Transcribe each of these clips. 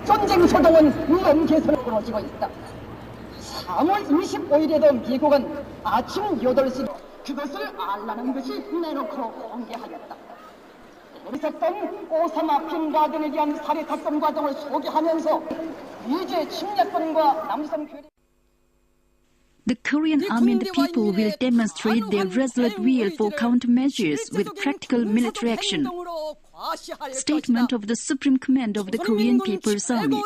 전쟁 소동은 위험 개선으로 벌어지고 있다. 3월 25일에도 미국은 아침 8시 그것을 알라는 듯이 내놓고 공개하였다. 있었던 오사마 빈라덴에 대한 살해 작전 과정을 소개하면서 미제 침략군과 남선 괴뢰 The Korean armed people will demonstrate their resolute will for countermeasures with practical military action. Statement of the Supreme Command of the Korean People's Army.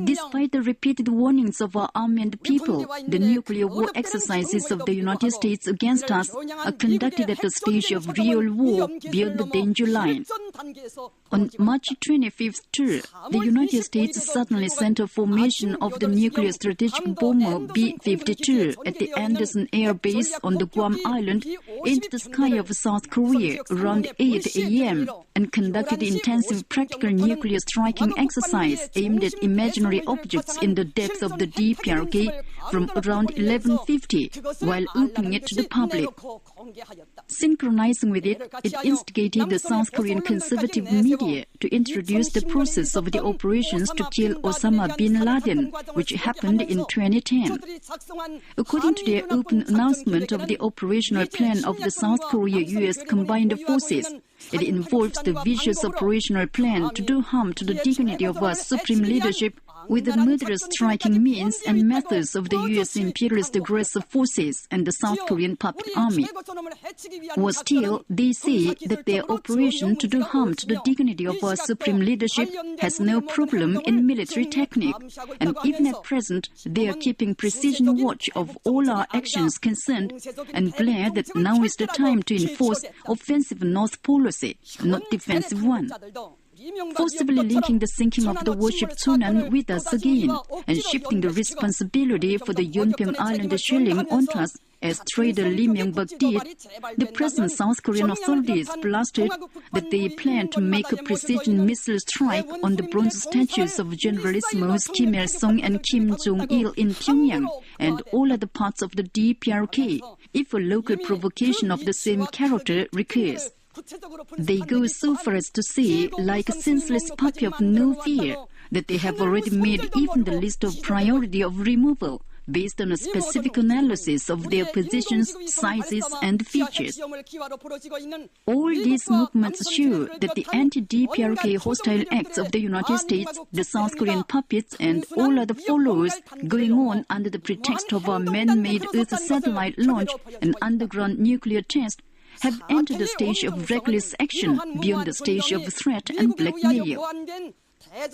Despite the repeated warnings of our armed people, the nuclear war exercises of the United States against us are conducted at the stage of real war beyond the danger line. On March 25th, too, the United States suddenly sent a formation of the nuclear strategic bomber B52 at the Andersen Air Base on the Guam Island into the sky of South Korea around 8 a.m. and conducted intensive practical nuclear striking exercise aimed at imaginary objects in the depths of the DPRK from around 11:50 while opening it to the public. Synchronizing with it, it instigated the South Korean conservative media to introduce the process of the operations to kill Osama bin Laden, which happened in 2010. According to their open announcement of the operational plan of the South Korea-US combined forces, it involves the vicious operational plan to do harm to the dignity of our supreme leadership with the murderous striking means and methods of the U.S. imperialist aggressive forces and the South Korean puppet army. Or still, they say that their operation to do harm to the dignity of our supreme leadership has no problem in military technique, and even at present, they are keeping precision watch of all our actions concerned and declare that now is the time to enforce offensive North policy, not defensive one. Forcibly linking the sinking of the warship Sunan with us again and shifting the responsibility for the Yeonpyeong Island shelling onto us as trader Lee Myung-bak did, the present South Korean authorities blasted that they plan to make a precision missile strike on the bronze statues of Generalissimos Kim Il-sung and Kim Jong-il in Pyongyang and all other parts of the DPRK if a local provocation of the same character recurs. They go so far as to say, like a senseless puppy of no fear, that they have already made even the list of priority of removal based on a specific analysis of their positions, sizes, and features. All these movements show that the anti-DPRK hostile acts of the United States, the South Korean puppets, and all other followers going on under the pretext of our man-made Earth satellite launch and underground nuclear test have entered the stage of reckless action beyond the stage of threat and blackmail.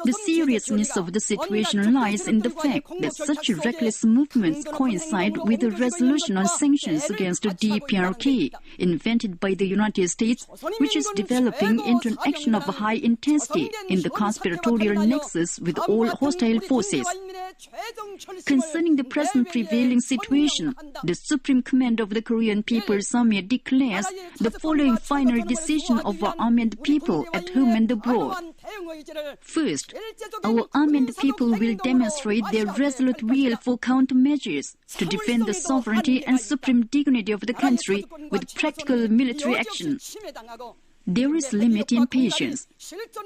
The seriousness of the situation lies in the fact that such reckless movements coincide with a resolution on sanctions against the DPRK, invented by the United States, which is developing into an action of high intensity in the conspiratorial nexus with all hostile forces. Concerning the present prevailing situation, the Supreme Command of the Korean People's Army declares the following final decision of our armed people at home and abroad. First, our armed people will demonstrate their resolute will for countermeasures to defend the sovereignty and supreme dignity of the country with practical military action. There is limit in patience.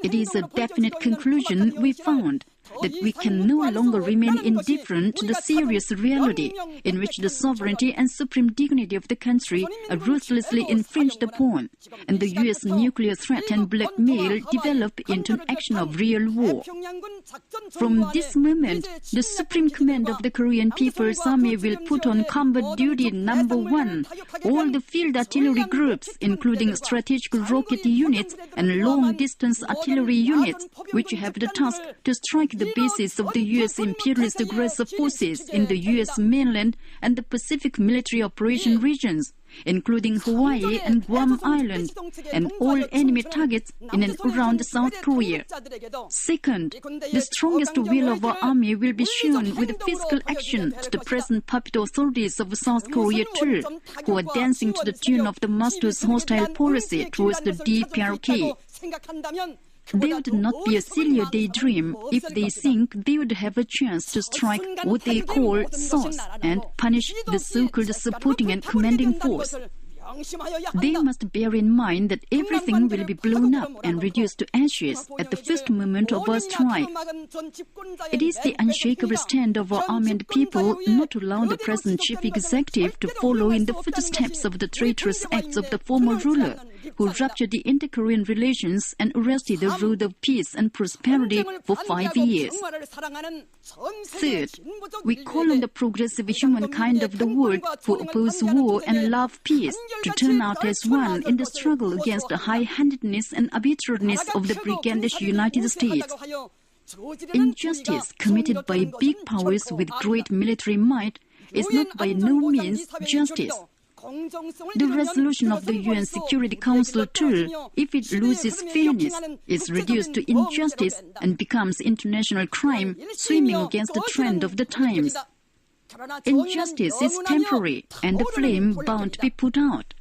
It is a definite conclusion we found that we can no longer remain indifferent to the serious reality in which the sovereignty and supreme dignity of the country are ruthlessly infringed upon, and the U.S. nuclear threat and blackmail develop into an action of real war. From this moment, the Supreme Command of the Korean People's Army will put on combat duty number 1, all the field artillery groups, including strategic rocket units and long-distance artillery units, which have the task to strike the bases of the U.S. imperialist aggressive forces in the U.S. mainland and the Pacific military operation regions, including Hawaii and Guam Island, and all enemy targets in and around South Korea. Second, the strongest will of our army will be shown with physical action to the present puppet authorities of South Korea too, who are dancing to the tune of the master's hostile policy towards the DPRK. They would not be a silly daydream if they think they would have a chance to strike what they call source and punish the so-called supporting and commanding force. They must bear in mind that everything will be blown up and reduced to ashes at the first moment of a strike. It is the unshakable stand of our armed people not to allow the present chief executive to follow in the footsteps of the traitorous acts of the former ruler, who ruptured the inter-Korean relations and arrested the road of peace and prosperity for 5 years. Third, we call on the progressive humankind of the world who oppose war and love peace to turn out as one in the struggle against the high-handedness and arbitrariness of the brigandist United States. Injustice committed by big powers with great military might is not by no means justice. The resolution of the UN Security Council too, if it loses fairness, is reduced to injustice and becomes international crime, swimming against the trend of the times. Injustice is temporary and the flame bound to be put out.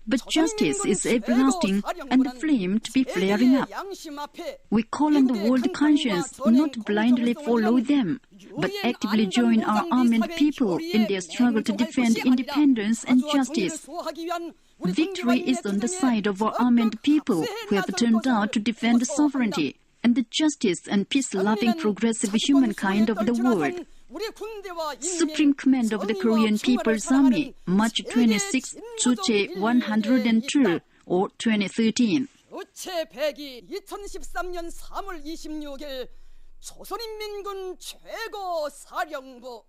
But justice is everlasting and the flame to be flaring up. We call on the world conscience not to blindly follow them, but actively join our armed people in their struggle to defend independence and justice. Victory is on the side of our armed people who have turned out to defend sovereignty and the justice and peace-loving progressive humankind of the world. Supreme Command of the Korean People's Army, March 26, 주체 102, or 2013. 주체 100기 2013년 3월 26일 조선인민군 최고사령부